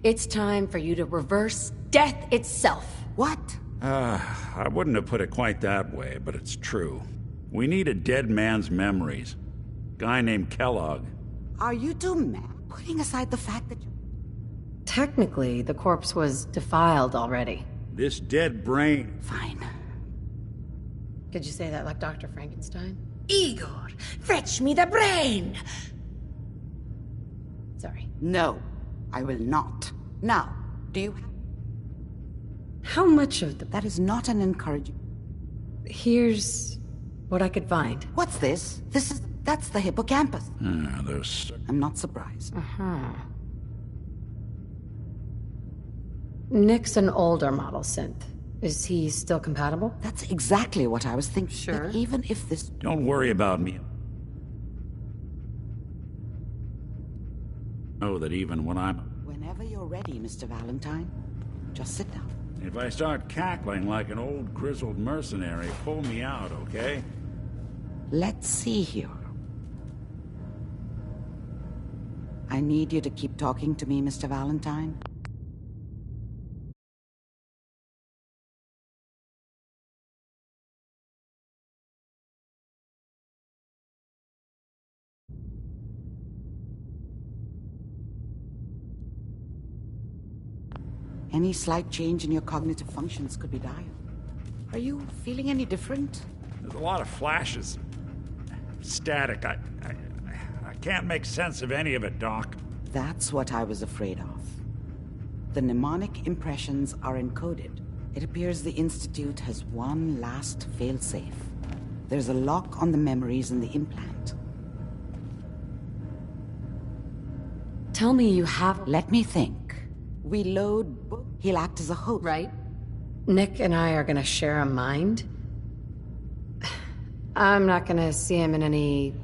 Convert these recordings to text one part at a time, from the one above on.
It's time for you to reverse death itself. What? I wouldn't have put it quite that way, but it's true. We need a dead man's memories. Guy named Kellogg. Are you two mad? Putting aside the fact that you... Technically, the corpse was defiled already. This dead brain... Fine. Did you say that like Dr. Frankenstein? Igor, fetch me the brain! Sorry. No, I will not. Now, do you have... How much of the... That is not an encouraging... Here's what I could find. What's this? That's the hippocampus. There's... I'm not surprised. Nick's an older model synth. Is he still compatible? That's exactly what I was thinking. Sure. But even if this... Don't worry about me. Know that even when I'm... Whenever you're ready, Mr. Valentine, just sit down. If I start cackling like an old grizzled mercenary, pull me out, okay? Let's see here. I need you to keep talking to me, Mr. Valentine. Any slight change in your cognitive functions could be dire. Are you feeling any different? There's a lot of flashes. Static. I can't make sense of any of it, Doc. That's what I was afraid of. The mnemonic impressions are encoded. It appears the Institute has one last failsafe. There's a lock on the memories in the implant. Tell me you have... Let me think. We load... He'll act as a host. Right? Nick and I are gonna share a mind. I'm not gonna see him in any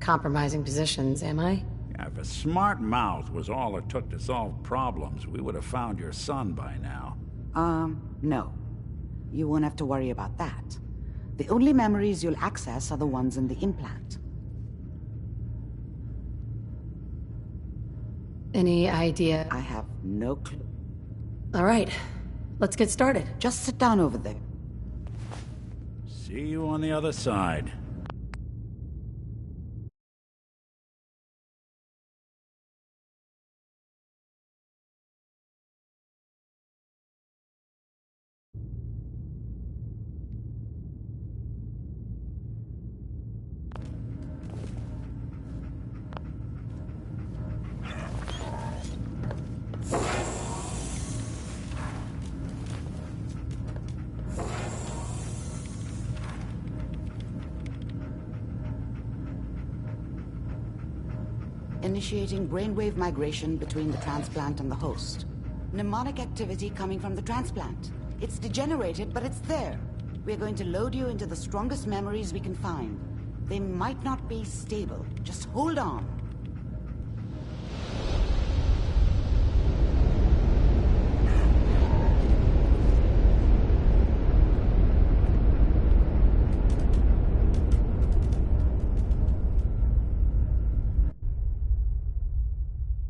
compromising positions, am I? If a smart mouth was all it took to solve problems, we would have found your son by now. No. You won't have to worry about that. The only memories you'll access are the ones in the implant. Any idea? I have no clue. All right, let's get started. Just sit down over there. See you on the other side. Initiating brainwave migration between the transplant and the host. Mnemonic activity coming from the transplant. It's degenerated, but it's there. We're going to load you into the strongest memories we can find. They might not be stable. Just hold on.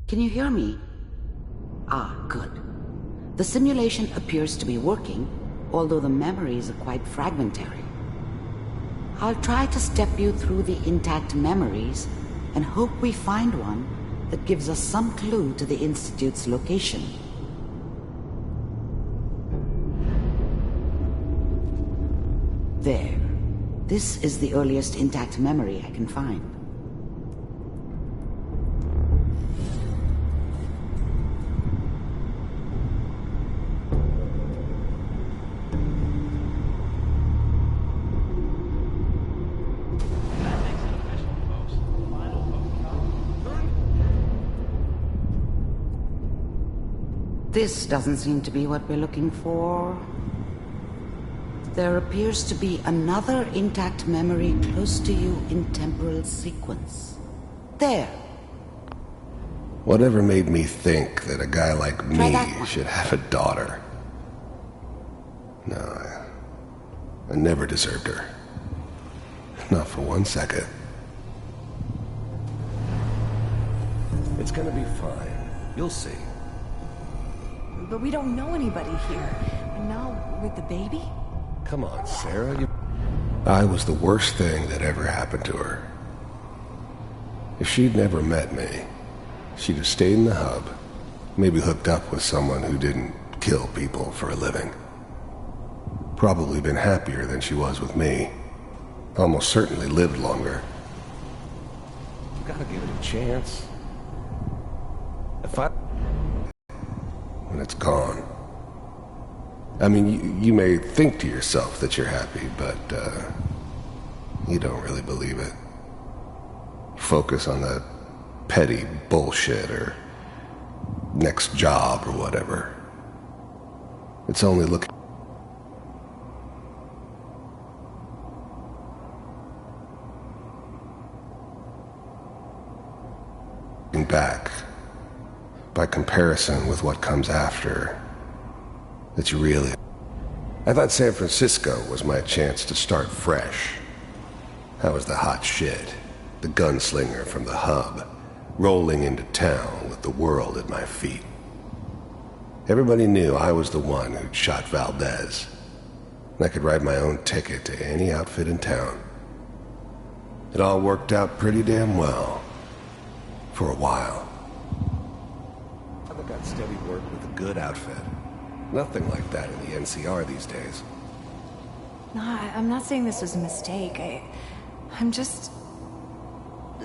Can you hear me? Ah, good. The simulation appears to be working, although the memories are quite fragmentary. I'll try to step you through the intact memories and hope we find one that gives us some clue to the Institute's location. There. This is the earliest intact memory I can find. This doesn't seem to be what we're looking for. There appears to be another intact memory close to you in temporal sequence. There. Whatever made me think that a guy like me should have a daughter? No, I never deserved her. Not for 1 second. It's gonna be fine. You'll see. but we don't know anybody here. And now, with the baby? Come on, Sarah. I was the worst thing that ever happened to her. If she'd never met me, she'd have stayed in the hub, maybe hooked up with someone who didn't kill people for a living. Probably been happier than she was with me. Almost certainly lived longer. Gotta give it a chance. When it's gone. I mean, you may think to yourself that you're happy, but you don't really believe it. Focus on that petty bullshit or next job or whatever. It's only looking back, by comparison with what comes after, that you really... I thought San Francisco was my chance to start fresh. I was the hot shit, the gunslinger from the hub, rolling into town with the world at my feet. Everybody knew I was the one who'd shot Valdez. I could write my own ticket to any outfit in town. It all worked out pretty damn well. For a while. I got steady work with a good outfit. Nothing like that in the NCR these days. No, I'm not saying this was a mistake. I'm just...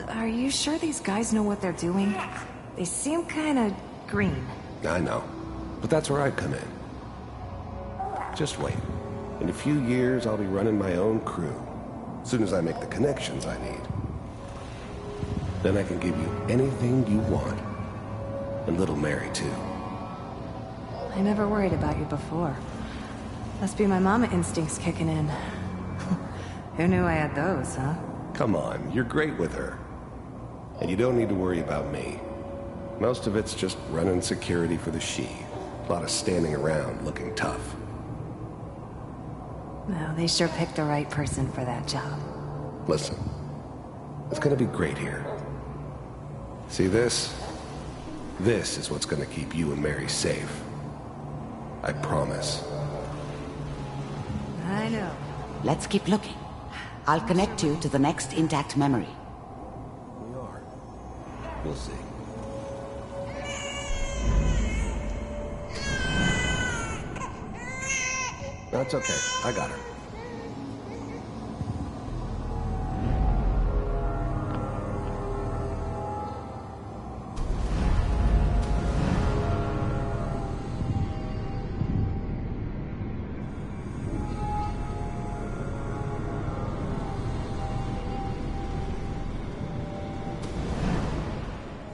Are you sure these guys know what they're doing? They seem kind of green. I know. But that's where I come in. Just wait. In a few years, I'll be running my own crew. As soon as I make the connections I need. Then I can give you anything you want. And little Mary, too. I never worried about you before. Must be my mama instincts kicking in. Who knew I had those, huh? Come on, you're great with her. And you don't need to worry about me. Most of it's just running security for the she. A lot of standing around looking tough. Well, they sure picked the right person for that job. Listen, it's gonna be great here. See this? This is what's gonna keep you and Mary safe. I promise. I know. Let's keep looking. I'll connect you to the next intact memory. We are. We'll see. That's okay. I got her.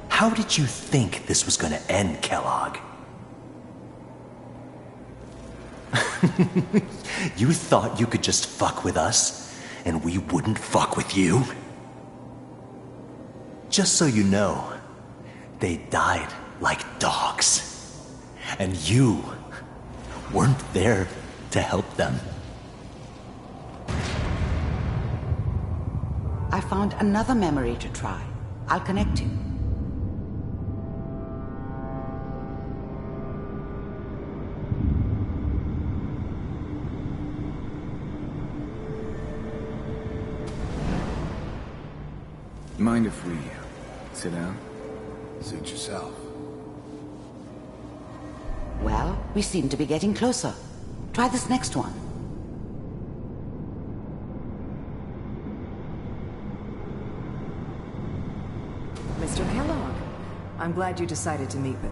How did you think this was gonna end, Kellogg? You thought you could just fuck with us, and we wouldn't fuck with you? Just so you know, they died like dogs. And you weren't there to help them. I found another memory to try. I'll connect you. Mind if we sit down? Suit yourself. Well, we seem to be getting closer. Try this next one. Mr. Kellogg, I'm glad you decided to meet with...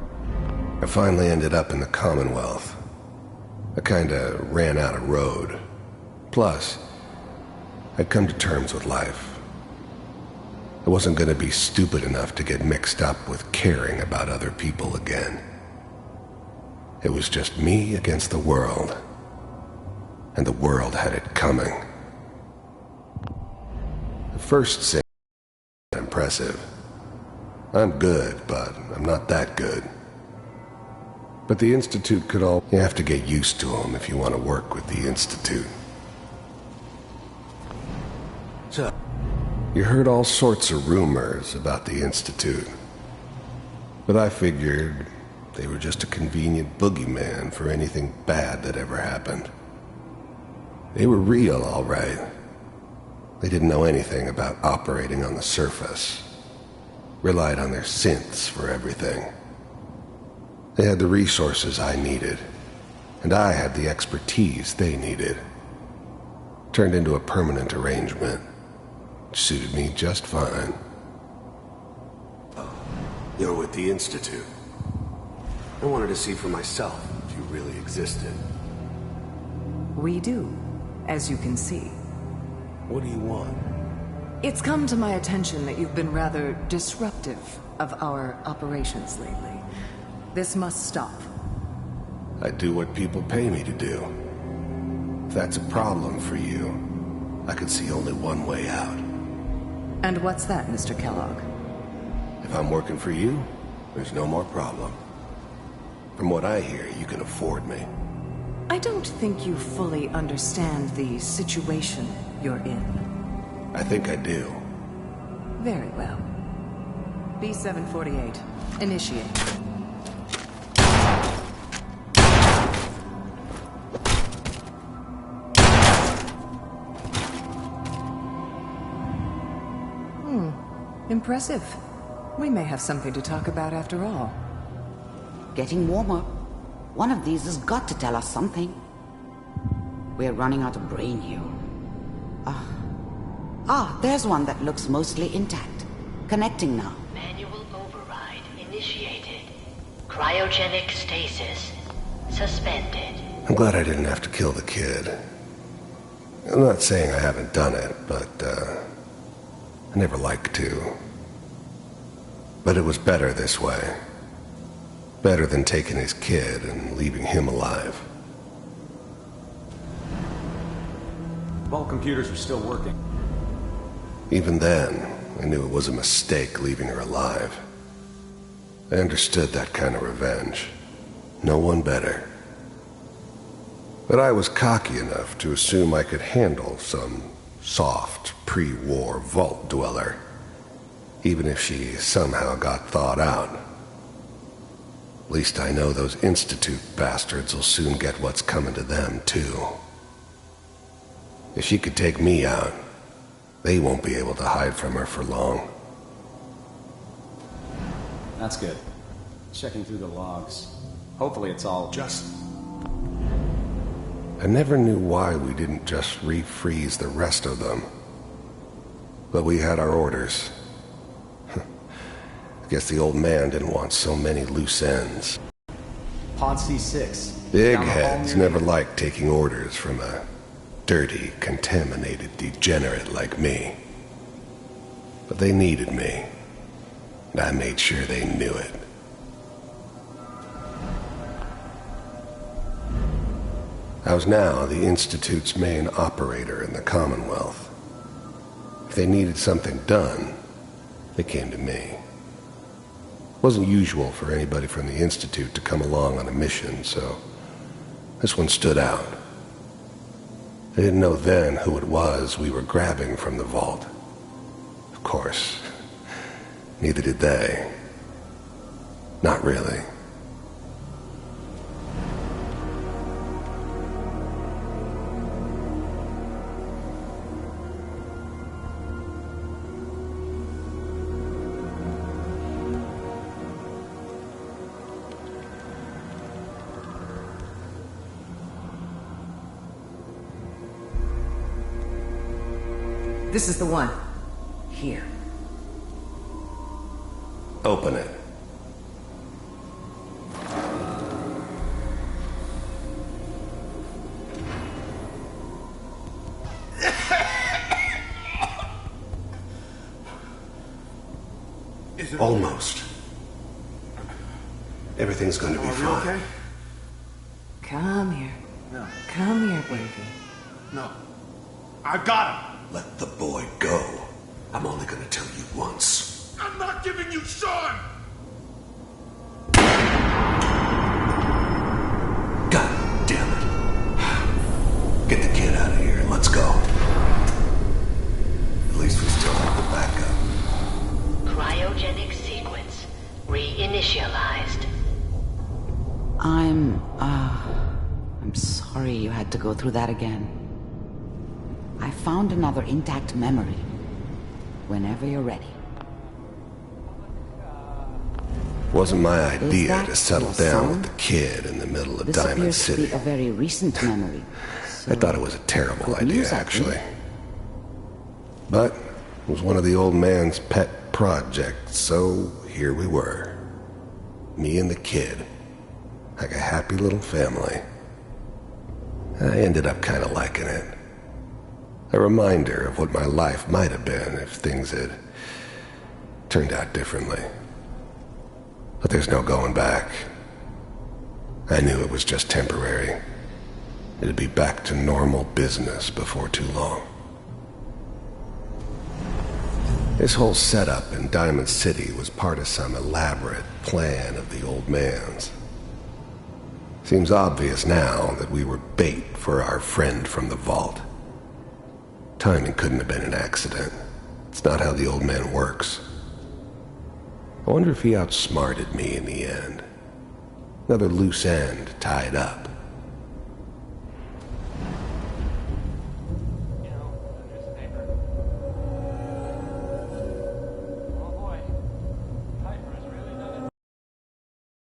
I finally ended up in the Commonwealth. I kinda ran out of road. Plus, I'd come to terms with life. I wasn't gonna be stupid enough to get mixed up with caring about other people again. It was just me against the world. And the world had it coming. The first scene was impressive. I'm good, but I'm not that good. But the Institute could all... You have to get used to them if you want to work with the Institute. So, you heard all sorts of rumors about the Institute. But I figured They were just a convenient boogeyman for anything bad that ever happened. They were real, all right. They didn't know anything about operating on the surface. Relied on their synths for everything. They had the resources I needed, and I had the expertise they needed. Turned into a permanent arrangement. Suited me just fine. You're with the Institute. I wanted to see for myself if you really existed. We do, as you can see. What do you want? It's come to my attention that you've been rather disruptive of our operations lately. This must stop. I do what people pay me to do. If that's a problem for you, I could see only one way out. And what's that, Mr. Kellogg? If I'm working for you, there's no more problem. From what I hear, you can afford me. I don't think you fully understand the situation you're in. I think I do. Very well. B-748, initiate. Impressive. We may have something to talk about after all. Getting warmer. One of these has got to tell us something. We're running out of brain here. There's one that looks mostly intact. Connecting now. Manual override initiated. Cryogenic stasis suspended. I'm glad I didn't have to kill the kid. I'm not saying I haven't done it, but, I never liked to. But it was better this way. Better than taking his kid and leaving him alive. All computers are still working. Even then, I knew it was a mistake leaving her alive. I understood that kind of revenge. No one better. But I was cocky enough to assume I could handle some soft, pre-war vault dweller, even if she somehow got thawed out. At least I know those Institute bastards will soon get what's coming to them, too. If she could take me out, they won't be able to hide from her for long. That's good. Checking through the logs. Hopefully it's all just... I never knew why we didn't just refreeze the rest of them. But we had our orders. I guess the old man didn't want so many loose ends. Pod C6. Big Down the hall heads near never you. liked taking orders from a dirty, contaminated degenerate like me. But they needed me, and I made sure they knew it. I was now the Institute's main operator in the Commonwealth. If they needed something done, they came to me. It wasn't usual for anybody from the Institute to come along on a mission, so this one stood out. I didn't know then who it was we were grabbing from the vault. Of course, neither did they. Not really. This is the one. Here. Open it. Almost. Everything's going to be fine. Okay? Come here. No. Come here, baby. No. I've got him! Let the boy go. I'm only going to tell you once. I'm not giving you Sean! God damn it. Get the kid out of here and let's go. At least we still have the backup. Cryogenic sequence reinitialized. sorry you had to go through that again. I found another intact memory. Whenever you're ready. Wasn't my idea that to settle your down son? with the kid in the middle of This Diamond appears to City. be a very recent memory. I thought it was a terrible good idea, news, I think. actually. But it was one of the old man's pet projects, so here we were. Me and the kid. Like a happy little family. I ended up kind of liking it. A reminder of what my life might have been if things had turned out differently. But there's no going back. I knew it was just temporary. It'd be back to normal business before too long. This whole setup in Diamond City was part of some elaborate plan of the old man's. Seems obvious now that we were bait for our friend from the vault. Timing couldn't have been an accident. It's not how the old man works. I wonder if he outsmarted me in the end. Another loose end tied up.